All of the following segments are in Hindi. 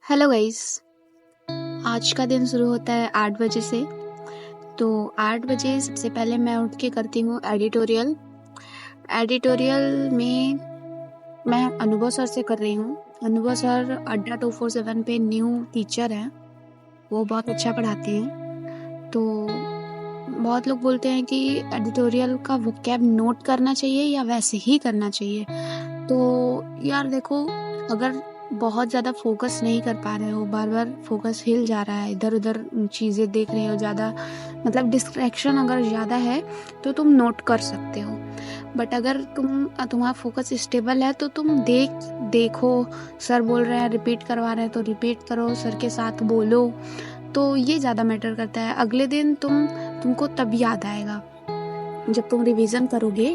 Hello guys. आज का दिन शुरू होता है 8 बजे से। तो 8 बजे सबसे पहले मैं उठ के करती हूँ एडिटोरियल। एडिटोरियल में मैं अनुभव सर से कर रही हूँ। अनुभव सर अड्डा 247 पे न्यू टीचर हैं। वो बहुत अच्छा पढ़ाते हैं। तो बहुत लोग बोलते हैं कि एडिटोरियल का वोकैब नोट करना चाहिए या वैसे ही करना चाहिए। तो यार देखो, अगर बहुत ज़्यादा फोकस नहीं कर पा रहे हो, बार बार फोकस हिल जा रहा है, इधर उधर चीज़ें देख रहे हो, ज़्यादा मतलब डिस्ट्रैक्शन अगर ज़्यादा है तो तुम नोट कर सकते हो। बट अगर तुम्हारा फोकस स्टेबल है तो तुम देखो, सर बोल रहे हैं रिपीट करवा रहे हैं तो रिपीट करो, सर के साथ बोलो। तो ये ज़्यादा मैटर करता है। अगले दिन तुमको तब याद आएगा जब तुम रिवीजन करोगे।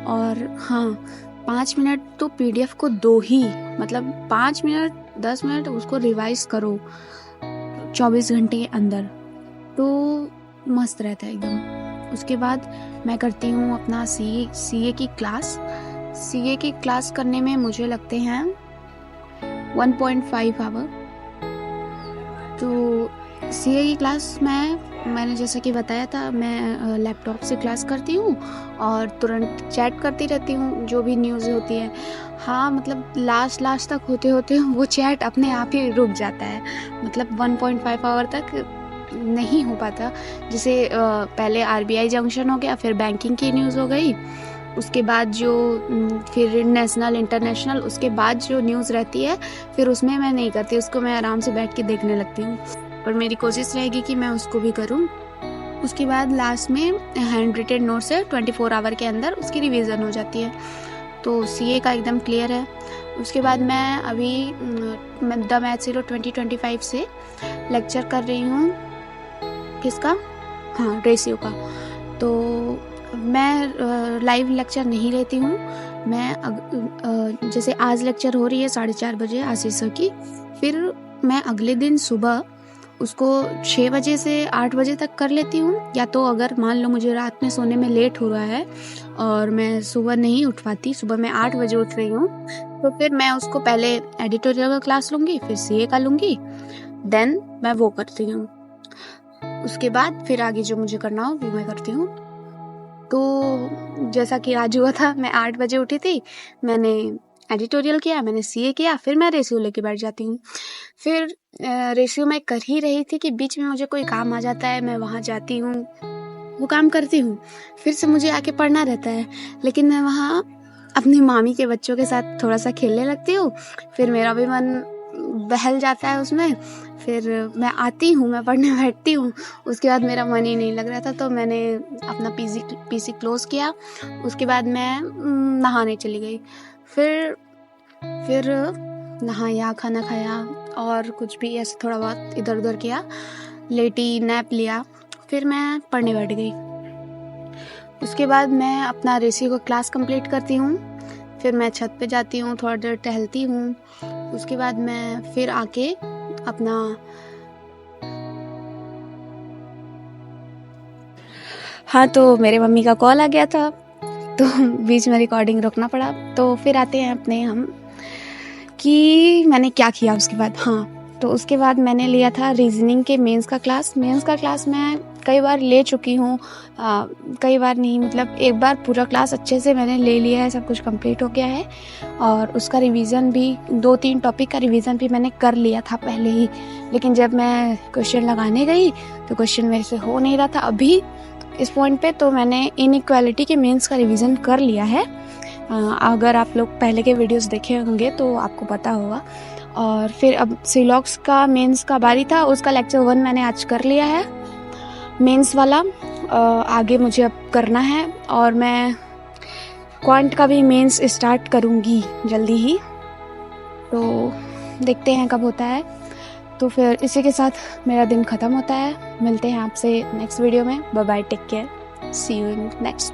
और हाँ, 5 मिनट तो पीडीएफ को दो ही, मतलब 5 मिनट 10 मिनट उसको रिवाइज करो 24 घंटे के अंदर, तो मस्त रहता है एकदम। उसके बाद मैं करती हूँ अपना सीए की क्लास। सीए की क्लास करने में मुझे लगते हैं 1.5 आवर। तो सीए की क्लास मैंने जैसा कि बताया था, मैं लैपटॉप से क्लास करती हूँ और तुरंत चैट करती रहती हूँ जो भी न्यूज़ होती है। हाँ, मतलब लास्ट तक होते होते वो चैट अपने आप ही रुक जाता है। मतलब 1.5 आवर तक नहीं हो पाता। जैसे पहले आरबीआई जंक्शन हो गया, फिर बैंकिंग की न्यूज़ हो गई, उसके बाद जो फिर नेशनल इंटरनेशनल, उसके बाद जो न्यूज़ रहती है फिर उसमें मैं नहीं करती, उसको मैं आराम से बैठ के देखने लगती हूँ। पर मेरी कोशिश रहेगी कि मैं उसको भी करूँ। उसके बाद लास्ट में हैंड रिटेन नोट से 24 आवर के अंदर उसकी रिवीजन हो जाती है। तो सीए का एकदम क्लियर है। उसके बाद मैं अभी द मैथ ज़ीरो 2025 से लेक्चर कर रही हूँ। किसका? हाँ, रेशियो का। तो मैं लाइव लेक्चर नहीं लेती हूँ। मैं जैसे आज लेक्चर हो रही है 4:30 बजे आशीष सर की, फिर मैं अगले दिन सुबह उसको 6 बजे से 8 बजे तक कर लेती हूँ। या तो अगर मान लो मुझे रात में सोने में लेट हो रहा है और मैं सुबह नहीं उठ पाती, सुबह मैं 8 बजे उठ रही हूँ, तो फिर मैं उसको पहले एडिटोरियल का क्लास लूँगी, फिर सीए का लूँगी, देन मैं वो करती हूँ। उसके बाद फिर आगे जो मुझे करना हो वो मैं करती हूँ। तो जैसा कि आज हुआ था, मैं 8 बजे उठी थी, मैंने एडिटोरियल किया, मैंने सीए किया, फिर मैं रेशियो लेके बैठ जाती हूँ। फिर रेशियो मैं कर ही रही थी कि बीच में मुझे कोई काम आ जाता है, मैं वहाँ जाती हूँ, वो काम करती हूँ, फिर से मुझे आके पढ़ना रहता है, लेकिन मैं वहाँ अपनी मामी के बच्चों के साथ थोड़ा सा खेलने लगती हूँ। फिर मेरा भी मन बहल जाता है उसमें, फिर मैं आती हूँ, मैं पढ़ने बैठती हूँ। उसके बाद मेरा मन ही नहीं लग रहा था तो मैंने अपना पीसी क्लोज़ किया। उसके बाद मैं नहाने चली गई। फिर नहाया, खाना खाया और कुछ भी ऐसे थोड़ा बहुत इधर उधर किया, लेटी, नैप लिया, फिर मैं पढ़ने बैठ गई। उसके बाद मैं अपना रेशियो का क्लास कंप्लीट करती हूँ। फिर मैं छत पे जाती हूँ, थोड़ा देर टहलती हूँ। उसके बाद मैं फिर आके अपना हाँ, तो मेरे मम्मी का कॉल आ गया था तो बीच में रिकॉर्डिंग रोकना पड़ा। तो फिर आते हैं अपने हम कि मैंने क्या किया उसके बाद। हाँ, तो उसके बाद मैंने लिया था रीजनिंग के मेंस का क्लास मैं कई बार ले चुकी हूँ। कई बार नहीं, मतलब एक बार पूरा क्लास अच्छे से मैंने ले लिया है, सब कुछ कंप्लीट हो गया है। और उसका रिवीजन भी 2-3 टॉपिक का रिवीजन भी मैंने कर लिया था पहले ही। लेकिन जब मैं क्वेश्चन लगाने गई तो क्वेश्चन मेरे से हो नहीं रहा था अभी इस पॉइंट पे, तो मैंने इनइक्वालिटी के मेंस का रिवीजन कर लिया है। अगर आप लोग पहले के वीडियोस देखे होंगे तो आपको पता होगा। और फिर अब सिलॉक्स का मेंस का बारी था, उसका लेक्चर 1 मैंने आज कर लिया है, मेंस वाला। आगे मुझे अब करना है और मैं क्वांट का भी मेंस स्टार्ट करूँगी जल्दी ही। तो देखते हैं कब होता है। तो फिर इसी के साथ मेरा दिन ख़त्म होता है। मिलते हैं आपसे नेक्स्ट वीडियो में। Bye bye, take care, see you in next.